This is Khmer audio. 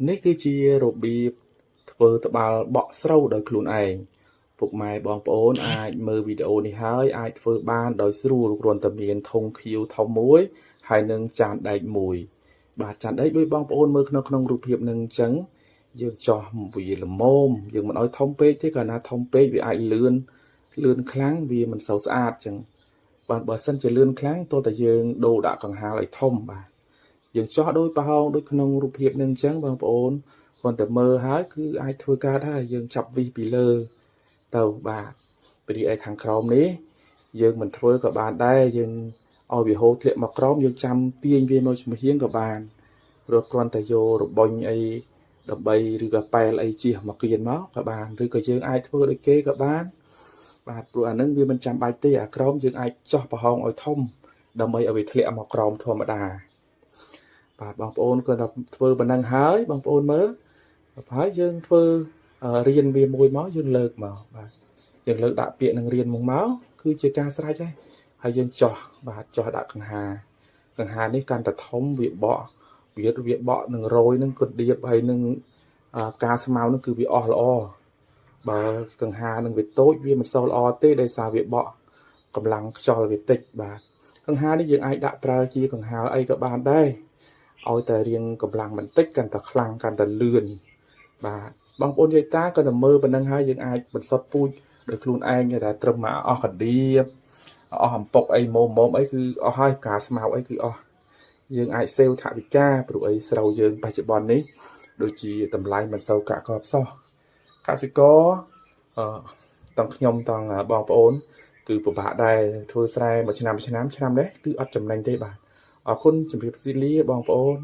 នេះគឺជារបៀបធ្វើត្បាល់បក់ស្រូវដោយខ្លួនឯងពុកម៉ែបងប្អូនអាចមើលវីដេអូនេះហើយអាចធ្វើបានដោយស្រួលគ្រាន់តែមានធុងខៀវធំមួយហើយនឹងចានដែកមួយបាទចានដែកដូចបងប្អូនមើលក្នុងរូបភាពនឹងអញ្ចឹងយើងចោះវាល្មមយើងមិនឲ្យធំពេកទេកាលណាធំពេកវាអាចលឿនខ្លាំងវាមិនសូវស្អាតអញ្ចឹងបាទបើសិនជាលឿនខ្លាំងតោះតែយើងដូរដាក់កង្ហារឲ្យធំបាទយើងចោះដោយប្រហោងដូចក្នុងរូបភាពនឹងអញ្ចឹងបងប្អូនគ្រាន់តែមើលហើយគឺអាចធ្វើកើតហើយយើងចាប់វីសពីលើទៅបាទពីឯខាងក្រោមនេះយើងមិនធ្វើក៏បានដែរយើងឲ្យវាហូរធ្លាក់មកក្រោមយើងចាំទាញវាមកចំហៀងក៏បានព្រោះគ្រាន់តែយករបុញអីដើម្បីឬក៏ប៉ែលអីជិះមកគៀនមកក៏បានឬក៏យើងអាចធ្វើដូចគេក៏បានបាទព្រោះអានឹងវាមិនចាំបាច់ទេអាក្រោមយើងអាចចោះប្រហោងឲ្យធំដើម្បីឲ្យវាធ្លាក់មកក្រោមធម្មតាបាទបងប្អូនគាត់ថាធ្វើប៉ុណ្ណឹងហើយបងប្អូនមើលហើយយើងធ្វើរៀនវាមួយមកយើងលើកមកបាទយើងលើកដាក់ពាក្យនឹងរៀនមកគឺជាការស្រេចហើយយើងចោះបាទចោះដាក់កង្ហារនេះកាន់តែធំវាបកវាបកនឹងរយនឹងគុណដៀបហើយនឹងការស្មៅនឹងគឺវាអស់ល្អបើកង្ហារនឹងវាតូចវាមិនសូវល្អទេដោយសារវាបកកម្លាំងខ្យល់វាតិចបាទកង្ហារនេះយើងអាចដាក់ប្រើជាកង្ហារអីក៏បានដែរឲ្យតែរៀងកម្លាំងបន្តិចកាន់តែខ្លាំងកាន់តែលឿនបាទបងប្អូនយាយតាក៏តែមើលប៉ុណ្ណឹងហើយយើងអាចបន្សុទ្ធពូជដោយខ្លួនឯងតែត្រឹមមកអស់កដៀបអស់អំពុកអីមុំអីគឺអស់ហើយការស្មៅអីគឺអស់យើងអាចសេវថវិកាព្រោះអីស្រូវយើងបច្ចុប្បន្ននេះដូចជាតម្លៃមិនសូវកាក់កបសោះកសិករទាំងខ្ញុំទាំងបងប្អូនគឺពិបាកដែរធ្វើស្រែមួយឆ្នាំនេះគឺអត់ចំណេញទេបាទអរគុណជម្រាបលាបងប្អូន